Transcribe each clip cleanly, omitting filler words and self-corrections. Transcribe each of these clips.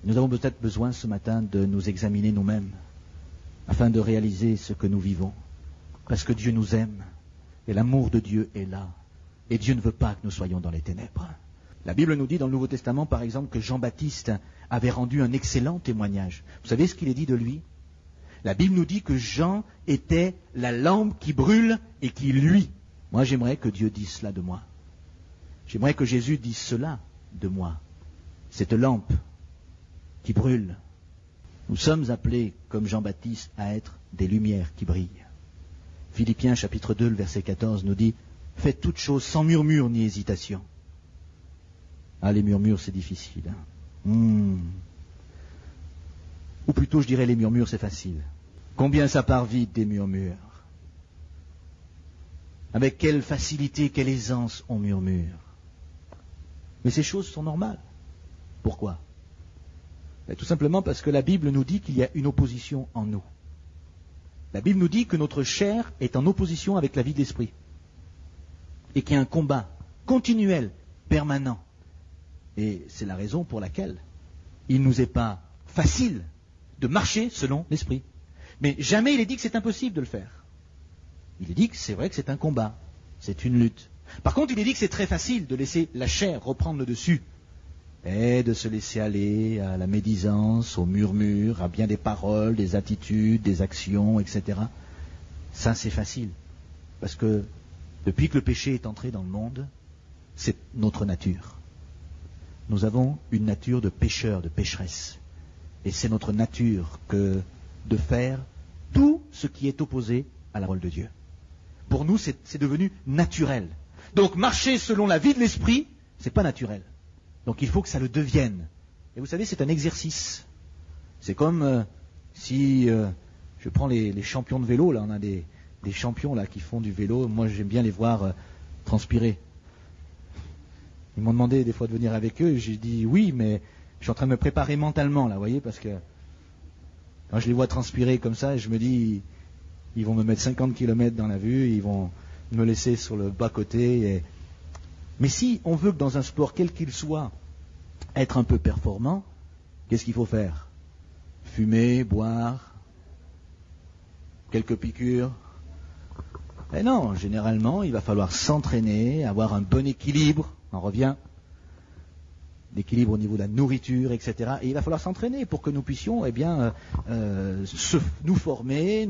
Nous avons peut-être besoin ce matin de nous examiner nous-mêmes afin de réaliser ce que nous vivons. Parce que Dieu nous aime et l'amour de Dieu est là. Et Dieu ne veut pas que nous soyons dans les ténèbres. La Bible nous dit dans le Nouveau Testament, par exemple, que Jean-Baptiste avait rendu un excellent témoignage. Vous savez ce qu'il est dit de lui? La Bible nous dit que Jean était la lampe qui brûle et qui luit. Moi, j'aimerais que Dieu dise cela de moi. J'aimerais que Jésus dise cela de moi. Cette lampe qui brûle. Nous sommes appelés, comme Jean-Baptiste, à être des lumières qui brillent. Philippiens chapitre 2, le verset 14 nous dit « Faites toutes choses sans murmure ni hésitation ». Ah, les murmures, c'est difficile. Ou plutôt, je dirais, les murmures, c'est facile. Combien ça part vite, des murmures. Avec quelle facilité, quelle aisance on murmure. Mais ces choses sont normales. Pourquoi? Tout simplement parce que la Bible nous dit qu'il y a une opposition en nous. La Bible nous dit que notre chair est en opposition avec la vie de l'esprit. Et qu'il y a un combat continuel, permanent. Et c'est la raison pour laquelle il ne nous est pas facile de marcher selon l'esprit. Mais jamais il est dit que c'est impossible de le faire. Il est dit que c'est vrai que c'est un combat, c'est une lutte. Par contre, il est dit que c'est très facile de laisser la chair reprendre le dessus et de se laisser aller à la médisance, au murmure, à bien des paroles, des attitudes, des actions, etc. Ça, c'est facile. Parce que depuis que le péché est entré dans le monde, c'est notre nature. Nous avons une nature de pécheur, de pécheresse. Et c'est notre nature que de faire tout ce qui est opposé à la parole de Dieu. Pour nous, c'est devenu naturel. Donc, marcher selon la vie de l'esprit, c'est pas naturel. Donc, il faut que ça le devienne. Et vous savez, c'est un exercice. C'est comme si je prends les champions de vélo. Là, on a des champions là qui font du vélo. Moi, j'aime bien les voir transpirer. Ils m'ont demandé des fois de venir avec eux. J'ai dit oui, mais je suis en train de me préparer mentalement, là, vous voyez, parce que quand je les vois transpirer comme ça, je me dis, ils vont me mettre 50 km dans la vue, ils vont me laisser sur le bas-côté. Mais si on veut que dans un sport, quel qu'il soit, être un peu performant, qu'est-ce qu'il faut faire? Fumer, boire, quelques piqûres? Eh non, généralement, il va falloir s'entraîner, avoir un bon équilibre. On revient, l'équilibre au niveau de la nourriture, etc. Et il va falloir s'entraîner pour que nous puissions, nous former.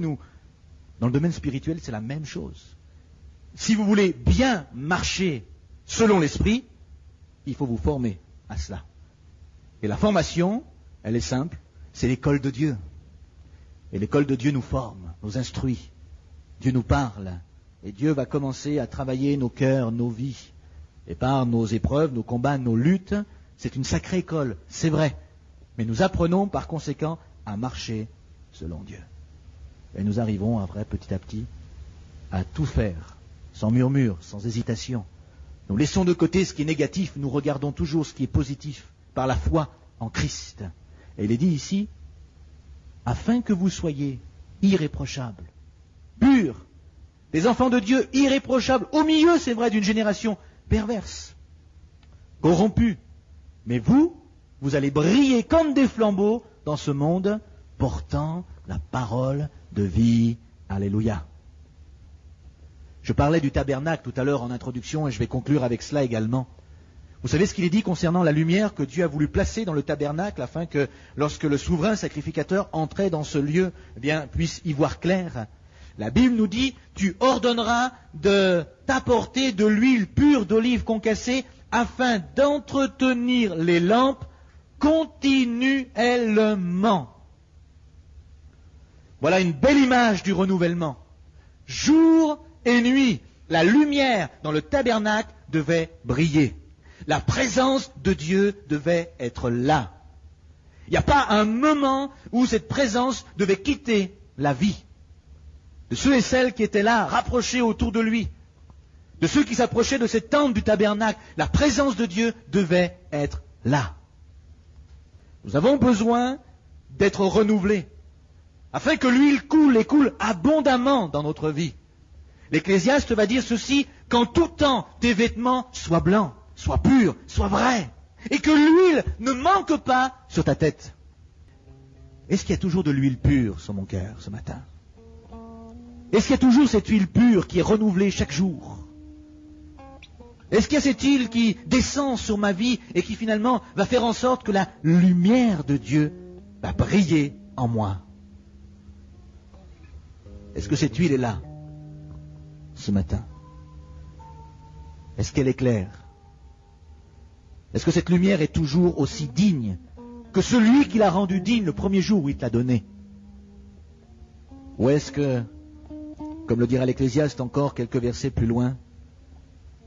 Dans le domaine spirituel, c'est la même chose. Si vous voulez bien marcher selon l'esprit, il faut vous former à cela. Et la formation, elle est simple, c'est l'école de Dieu. Et l'école de Dieu nous forme, nous instruit. Dieu nous parle. Et Dieu va commencer à travailler nos cœurs, nos vies. Et par nos épreuves, nos combats, nos luttes, c'est une sacrée école, c'est vrai. Mais nous apprenons par conséquent à marcher selon Dieu. Et nous arrivons après, petit à petit, à tout faire, sans murmure, sans hésitation. Nous laissons de côté ce qui est négatif, nous regardons toujours ce qui est positif, par la foi en Christ. Et il est dit ici, afin que vous soyez irréprochables, purs, des enfants de Dieu irréprochables, au milieu, c'est vrai, d'une génération perverse, corrompue. Mais vous allez briller comme des flambeaux dans ce monde, portant la parole de vie. Alléluia. Je parlais du tabernacle tout à l'heure en introduction et je vais conclure avec cela également. Vous savez ce qu'il est dit concernant la lumière que Dieu a voulu placer dans le tabernacle afin que lorsque le souverain sacrificateur entrait dans ce lieu, puisse y voir clair. La Bible nous dit, tu ordonneras de t'apporter de l'huile pure d'olive concassée afin d'entretenir les lampes continuellement. Voilà une belle image du renouvellement. Jour et nuit, la lumière dans le tabernacle devait briller. La présence de Dieu devait être là. Il n'y a pas un moment où cette présence devait quitter la vie de ceux et celles qui étaient là, rapprochés autour de lui, de ceux qui s'approchaient de cette tente du tabernacle. La présence de Dieu devait être là. Nous avons besoin d'être renouvelés, afin que l'huile coule et coule abondamment dans notre vie. L'Ecclésiaste va dire ceci, qu'en tout temps tes vêtements soient blancs, soient purs, soient vrais. et que l'huile ne manque pas sur ta tête. Est-ce qu'il y a toujours de l'huile pure sur mon cœur ce matin? Est-ce qu'il y a toujours cette huile pure qui est renouvelée chaque jour? Est-ce qu'il y a cette huile qui descend sur ma vie et qui finalement va faire en sorte que la lumière de Dieu va briller en moi? Est-ce que cette huile est là ce matin? Est-ce qu'elle est claire? Est-ce que cette lumière est toujours aussi digne que celui qui l'a rendue digne le premier jour où il te l'a donnée? Ou est-ce que, comme le dira l'Ecclésiaste encore quelques versets plus loin,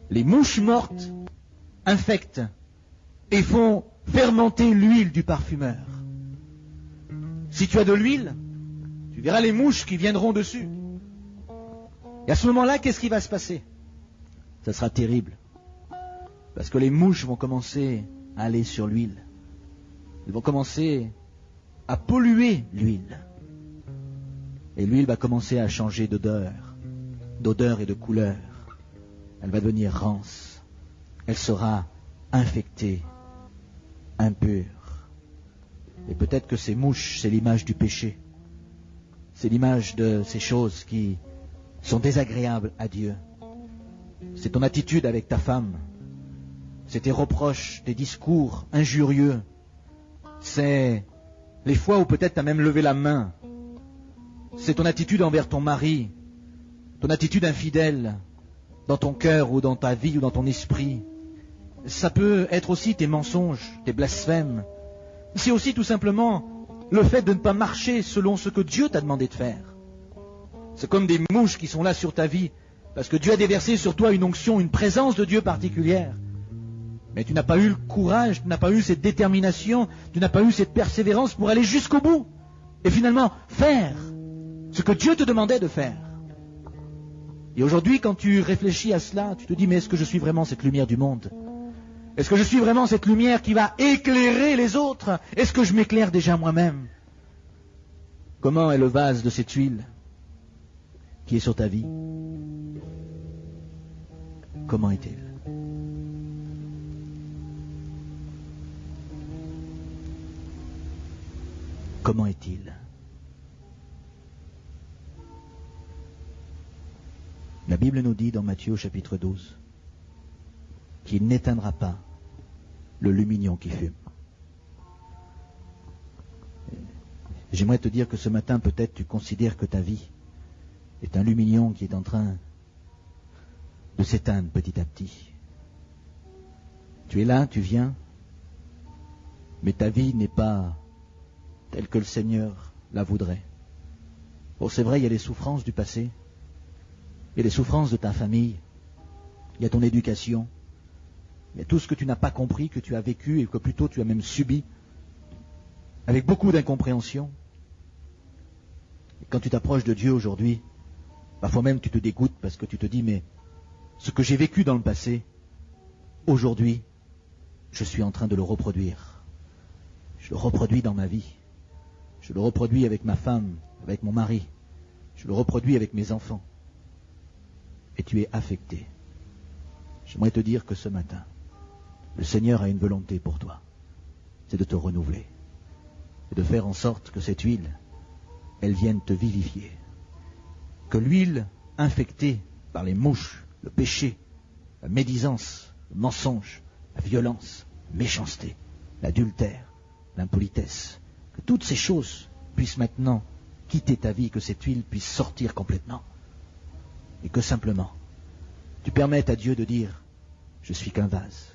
les mouches mortes infectent et font fermenter l'huile du parfumeur? Si tu as de l'huile, tu verras les mouches qui viendront dessus. Et à ce moment-là, qu'est-ce qui va se passer? Ça sera terrible. Parce que les mouches vont commencer à aller sur l'huile. Elles vont commencer à polluer l'huile. Et l'huile va commencer à changer d'odeur et de couleur. Elle va devenir rance. Elle sera infectée, impure. Et peut-être que ces mouches, c'est l'image du péché. C'est l'image de ces choses qui sont désagréables à Dieu. C'est ton attitude avec ta femme. C'est tes reproches, tes discours injurieux. C'est les fois où peut-être tu as même levé la main. C'est ton attitude envers ton mari, ton attitude infidèle dans ton cœur ou dans ta vie ou dans ton esprit. Ça peut être aussi tes mensonges, tes blasphèmes. C'est aussi tout simplement le fait de ne pas marcher selon ce que Dieu t'a demandé de faire. C'est comme des mouches qui sont là sur ta vie, parce que Dieu a déversé sur toi une onction, une présence de Dieu particulière. Mais tu n'as pas eu le courage, tu n'as pas eu cette détermination, tu n'as pas eu cette persévérance pour aller jusqu'au bout. Et finalement, faire ce que Dieu te demandait de faire. Et aujourd'hui, quand tu réfléchis à cela, tu te dis, mais est-ce que je suis vraiment cette lumière du monde? Est-ce que je suis vraiment cette lumière qui va éclairer les autres? Est-ce que je m'éclaire déjà moi-même? Comment est le vase de cette huile qui est sur ta vie? Comment est-il? Comment est-il? La Bible nous dit dans Matthieu chapitre 12 qu'il n'éteindra pas le lumignon qui fume. J'aimerais te dire que ce matin, peut-être tu considères que ta vie est un lumignon qui est en train de s'éteindre petit à petit. Tu es là, tu viens, mais ta vie n'est pas telle que le Seigneur la voudrait. Bon, c'est vrai, il y a les souffrances du passé, il y a les souffrances de ta famille, il y a ton éducation, il y a tout ce que tu n'as pas compris, que tu as vécu et que plutôt tu as même subi, avec beaucoup d'incompréhension. Et quand tu t'approches de Dieu aujourd'hui, parfois même tu te dégoûtes parce que tu te dis, mais ce que j'ai vécu dans le passé, aujourd'hui, je suis en train de le reproduire. Je le reproduis dans ma vie. Je le reproduis avec ma femme, avec mon mari. Je le reproduis avec mes enfants. Et tu es affecté. J'aimerais te dire que ce matin, le Seigneur a une volonté pour toi. C'est de te renouveler. Et de faire en sorte que cette huile, elle vienne te vivifier. Que l'huile infectée par les mouches, le péché, la médisance, le mensonge, la violence, la méchanceté, l'adultère, l'impolitesse, que toutes ces choses puissent maintenant quitter ta vie, que cette huile puisse sortir complètement. Et que simplement, tu permettes à Dieu de dire, je suis qu'un vase.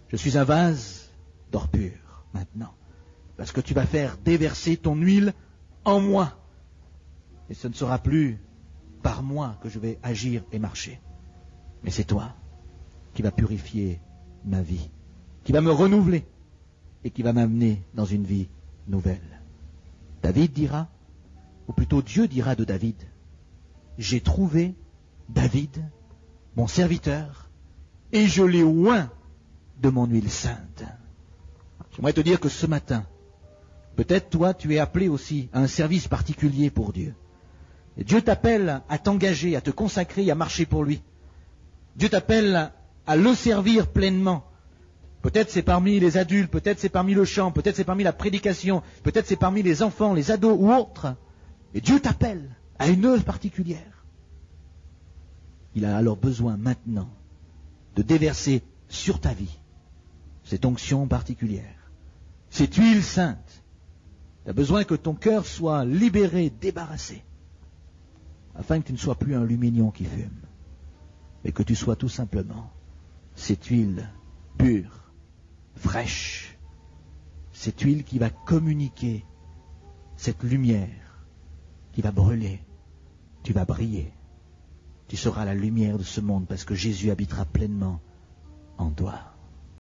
Je suis un vase d'or pur, maintenant. Parce que tu vas faire déverser ton huile en moi. Et ce ne sera plus par moi que je vais agir et marcher. Mais c'est toi qui vas purifier ma vie, qui va me renouveler et qui va m'amener dans une vie nouvelle. David dira, ou plutôt Dieu dira de David, j'ai trouvé David, mon serviteur, et je l'ai oint de mon huile sainte. J'aimerais te dire que ce matin, peut-être toi, tu es appelé aussi à un service particulier pour Dieu. Et Dieu t'appelle à t'engager, à te consacrer, à marcher pour lui. Dieu t'appelle à le servir pleinement. Peut-être c'est parmi les adultes, peut-être c'est parmi le chant, peut-être c'est parmi la prédication, peut-être c'est parmi les enfants, les ados ou autres. Et Dieu t'appelle à une œuvre particulière. Il a alors besoin maintenant de déverser sur ta vie cette onction particulière, cette huile sainte. Tu as besoin que ton cœur soit libéré, débarrassé, afin que tu ne sois plus un lumignon qui fume, mais que tu sois tout simplement cette huile pure, fraîche, cette huile qui va communiquer cette lumière, qui va brûler. Tu vas briller. Tu seras la lumière de ce monde parce que Jésus habitera pleinement en toi.